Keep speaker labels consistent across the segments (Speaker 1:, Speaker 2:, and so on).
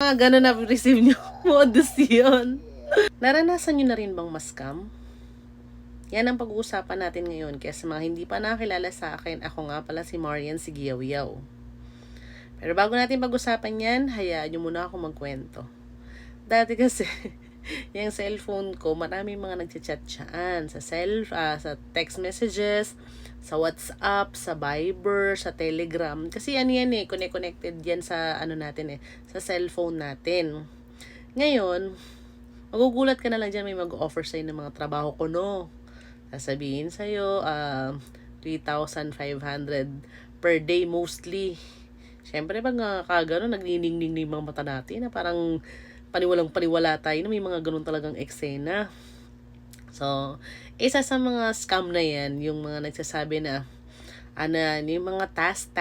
Speaker 1: mga ganun na receive nyo, modus yun. Naranasan nyo na rin bang ma-scam? Yan ang pag-uusapan natin ngayon. Kaya sa mga hindi pa nakakilala sa akin, ako nga pala si Marian Sigiyaw-Yaw. Pero bago natin pag-usapan yan, hayaan nyo muna ako magkwento. Dati kasi, yung cellphone ko, maraming mga nagchat-chat dyan. Sa text messages, sa WhatsApp, sa Viber, sa Telegram. Kasi yan connected yan sa sa cellphone natin. Ngayon, magugulat ka na lang dyan, may mag-offer sa'yo ng mga trabaho ko, no? Sasabihin sa'yo, 3,500 per day mostly. Siyempre, pag kagano, nagniningning na yung mga mata natin na parang paniwalang-paniwala tayo na may mga ganun talagang eksena. So, isa sa mga scam na yan, yung mga nagsasabi na, yung mga task,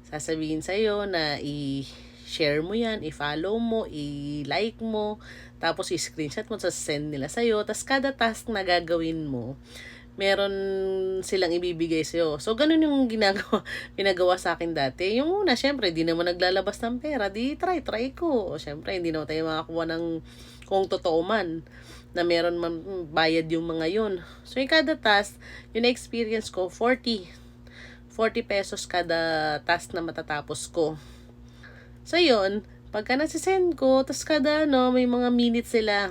Speaker 1: sasabihin sa'yo na i-share mo yan, i-follow mo, i-like mo, tapos i-screenshot mo, send nila sa'yo, tapos kada task na gagawin mo, meron silang ibibigay sa'yo. So, ganun yung pinagawa sa akin dati. Yung una, syempre, di naman naglalabas ng pera, di try ko. O, syempre, hindi naman tayo makakuha ng kung totoo man, na meron man bayad yung mga yun. So, yung kada task, yung experience ko, 40 pesos kada task na matatapos ko. So, yun, pagka nasisend ko, tapos kada may mga minutes sila.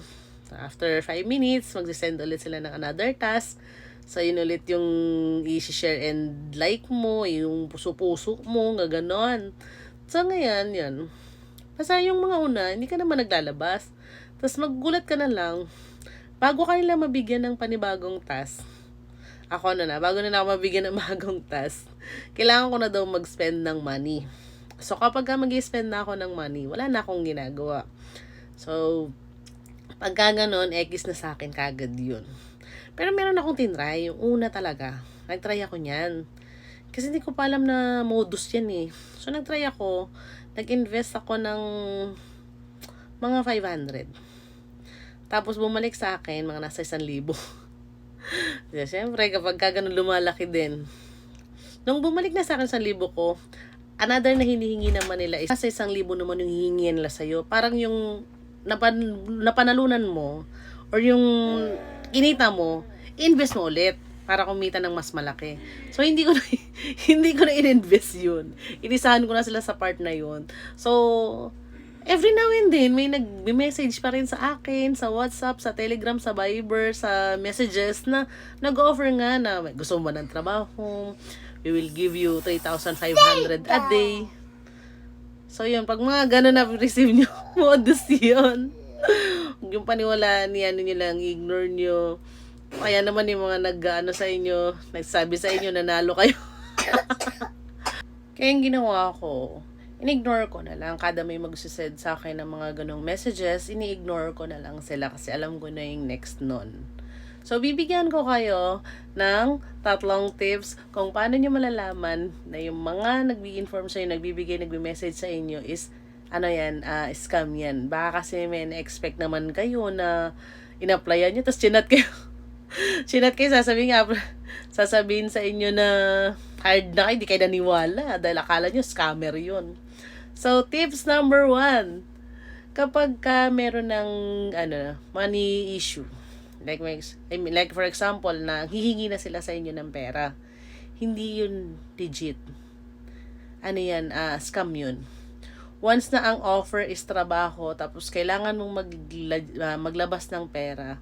Speaker 1: After 5 minutes, magsisend ulit sila ng another task. So, yun ulit yung i-share and like mo, yung puso-puso mo, gaganon. So, ngayon, yan. Basta yung mga una, hindi ka naman naglalabas. Tapos maggulat ka na lang, bago ka nila mabigyan ng panibagong task, bago nila ako mabigyan ng bagong task, kailangan ko na daw mag-spend ng money. So, kapag mag-spend na ako ng money, wala na akong ginagawa. So, pagka ganon, X na sa akin kagad yun. Pero meron akong tinry, yung una talaga. Nagtry ako niyan. Kasi hindi ko pa alam na modus yan eh. So, nagtry ako, nag-invest ako ng mga 500. Tapos, bumalik sa akin, mga nasa 1,000. Siyempre, kapag ganon lumalaki din. Nung bumalik na sa akin 1,000 ko, another na hinihingi naman nila is nasa 1,000 naman yung hihingi nila sa'yo. Parang yung napanalunan mo or yung kinita mo, invest mo ulit para kumita ng mas malaki. So, hindi ko na in-invest yun. Inisahan ko na sila sa part na yun. So, every now and then, may nag-message pa rin sa akin, sa WhatsApp, sa Telegram, sa Viber, sa messages na nag-offer nga na gusto mo ba ng trabaho, we will give you 3,500 a day. So, yun. Pag mga gano'n na receive nyo, modus yun. Yung paniwalaan niya, nyo lang, ignore nyo. Kaya naman yung mga sa inyo, nagsabi sa inyo, nanalo kayo. Kaya yung ginawa ko, in-ignore ko na lang. Kada may magsisend sa akin ng mga ganong messages, ini-ignore ko na lang sila kasi alam ko na yung next nun. So, bibigyan ko kayo ng 3 tips kung paano nyo malalaman na yung mga nag-i-inform sa'yo, nagbi-message sa inyo is, scam yan. Baka kasi may na-expect naman kayo na in-applyan nyo, tapos chinat kayo. Chinat kayo, sasabihin sa inyo na hard na kayo, di kayo naniwala dahil akala nyo scammer yun. So, tips number 1, kapag meron ng money issue, like for example, na hihingi na sila sa inyo ng pera, hindi yun legit. Scam yun. Once na ang offer is trabaho, tapos kailangan mong maglabas ng pera,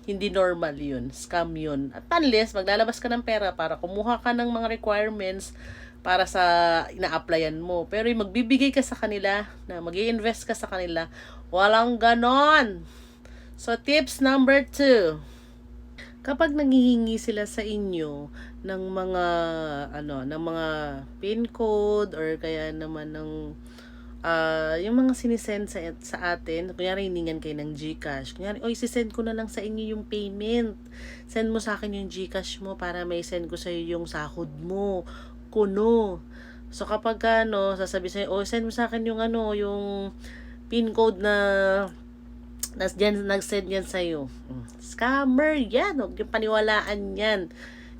Speaker 1: hindi normal yun. Scam yun. At unless, maglalabas ka ng pera para kumuha ka ng mga requirements para sa ina-applyan mo. Pero yung magbibigay ka sa kanila, na mag-i-invest ka sa kanila, walang ganon. So, tips number 2. Kapag nanghihingi sila sa inyo ng mga PIN code or kaya naman ng yung mga sinisend sa atin, kunyari hiningan kayo ng GCash. Kunyari, sisend ko na lang sa inyo yung payment. Send mo sa akin yung GCash mo para may send ko sa iyo yung sahod mo. Kuno. So kapag sasabi sa iyo, send mo sa akin yung yung PIN code na nag-send yan sa'yo. Scammer yan. Huwag yung paniwalaan yan.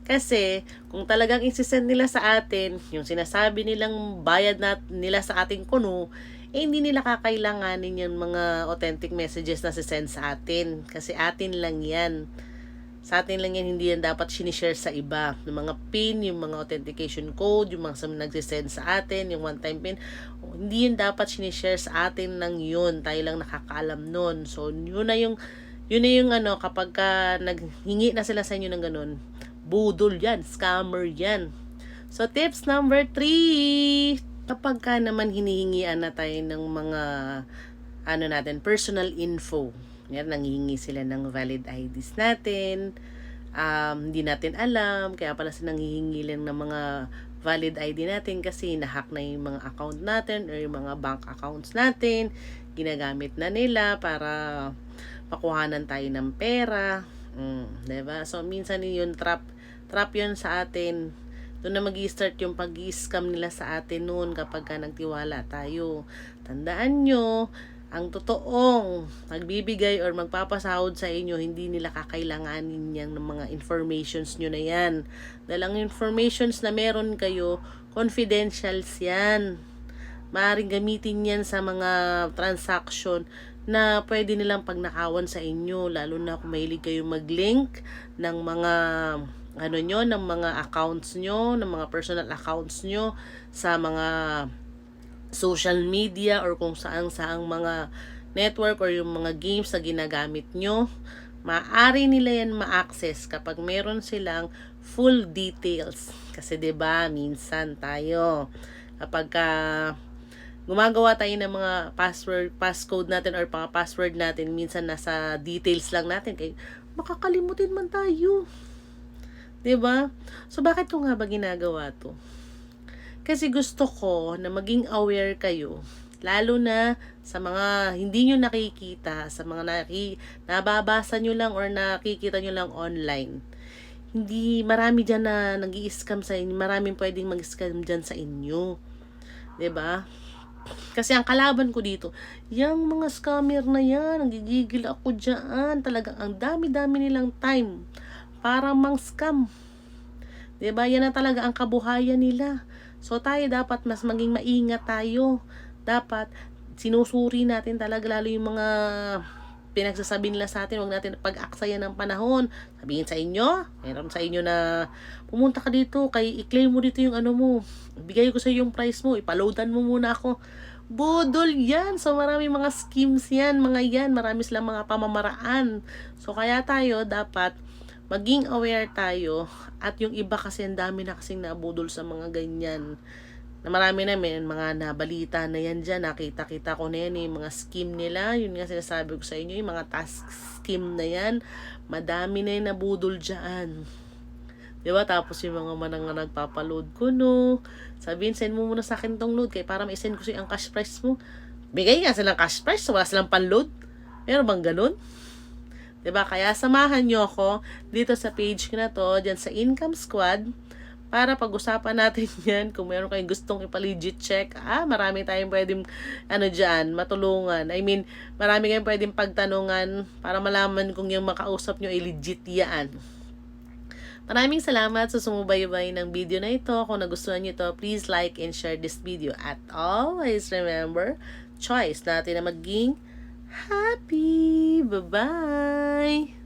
Speaker 1: Kasi, kung talagang isisend nila sa atin, yung sinasabi nilang bayad nila sa ating kuno, hindi nila kakailanganin yung mga authentic messages na sisend sa atin. Kasi atin lang yan. Sa atin lang yan, hindi yan dapat sinishare sa iba. Yung mga PIN, yung mga authentication code, yung mga nagsisend sa atin, yung one-time PIN, hindi yun dapat sinishare sa atin lang yun. Tayo lang nakakaalam nun. So, yun na yung kapag naghingi na sila sa inyo ng ganun, budol yan, scammer yan. So, tips number 3, kapag ka naman hinihingian na tayo ng mga personal info. Yan, nanghihingi sila ng valid IDs natin. Hindi natin alam, kaya pala sila nanghihingi lang ng mga valid ID natin kasi nahack na yung mga account natin or yung mga bank accounts natin. Ginagamit na nila para pakuhanan tayo ng pera. Diba? So, minsan yun, trap yun sa atin. Doon na mag-i-start yung pag-i-scam nila sa atin noon kapag ka nagtiwala tayo. Tandaan nyo, ang totoong magbibigay or magpapasahod sa inyo, hindi nila kakailanganin yan ng mga informations nyo na yan. Dahil ang informations na meron kayo, confidentials yan. Maaaring gamitin yan sa mga transaction na pwede nilang pagnakawan sa inyo, lalo na kung mahilig kayo mag-link ng mga ng mga accounts nyo, ng mga personal accounts nyo sa mga social media or kung saang mga network or yung mga games na ginagamit nyo. Maaari nila yan ma-access kapag meron silang full details. Kasi 'di ba minsan tayo kapag gumagawa tayo ng mga passcode natin or password natin, minsan nasa details lang natin kaya makakalimutin man tayo. 'Di ba? So bakit ko nga ba ginagawa 'to? Kasi gusto ko na maging aware kayo, lalo na sa mga hindi nyo nakikita, sa mga nababasa nyo lang or nakikita nyo lang online. Hindi, marami dyan na nag-i-scam sa inyo, maraming pwedeng mag-scam dyan sa inyo. 'Di ba? Kasi ang kalaban ko dito, yung mga scammer na yan, nagigigil ako dyan. Talagang ang dami-dami nilang time para mang-scam. 'Di ba? Yan na talaga ang kabuhayan nila. So, tayo dapat mas maging maingat tayo. Dapat, sinusuri natin talaga lalo yung mga pinagsasabi nila sa atin. Huwag natin pag-aksayan ng panahon. Sabihin sa inyo, meron sa inyo na pumunta ka dito, i-claim mo dito yung mo. Bigay ko sa yung price mo, ipaloadan mo muna ako. Budol yan. So, marami mga schemes yan, mga yan. Marami silang mga pamamaraan. So, kaya tayo dapat maging aware tayo at yung iba kasi ang dami na kasing nabudol sa mga ganyan na marami namin mga nabalita na yan dyan, nakita-kita ko na yan mga scheme nila, yun nga sinasabi ko sa inyo, yung mga task scheme na yan, madami na yung nabudol dyan, diba? Tapos yung mga manang nagpapaload ko, no, sabihin send mo muna sa akin tong load kaya para ma-send ko siya ang cash price mo, bigay nga silang cash price, so wala silang pan-load, meron bang ganun? Diba? Kaya samahan nyo ako dito sa page ko na to, dyan sa Income Squad, para pag-usapan natin yan. Kung meron kayong gustong ipa-legit check, marami tayong pwedeng, dyan, matulungan. I mean, marami kayong pwedeng pagtanungan para malaman kung yung makausap nyo ay legit yan. Maraming salamat sa sumubaybay ng video na ito. Kung nagustuhan nyo ito, please like and share this video. At always remember, choice natin na maging happy. Bye-bye.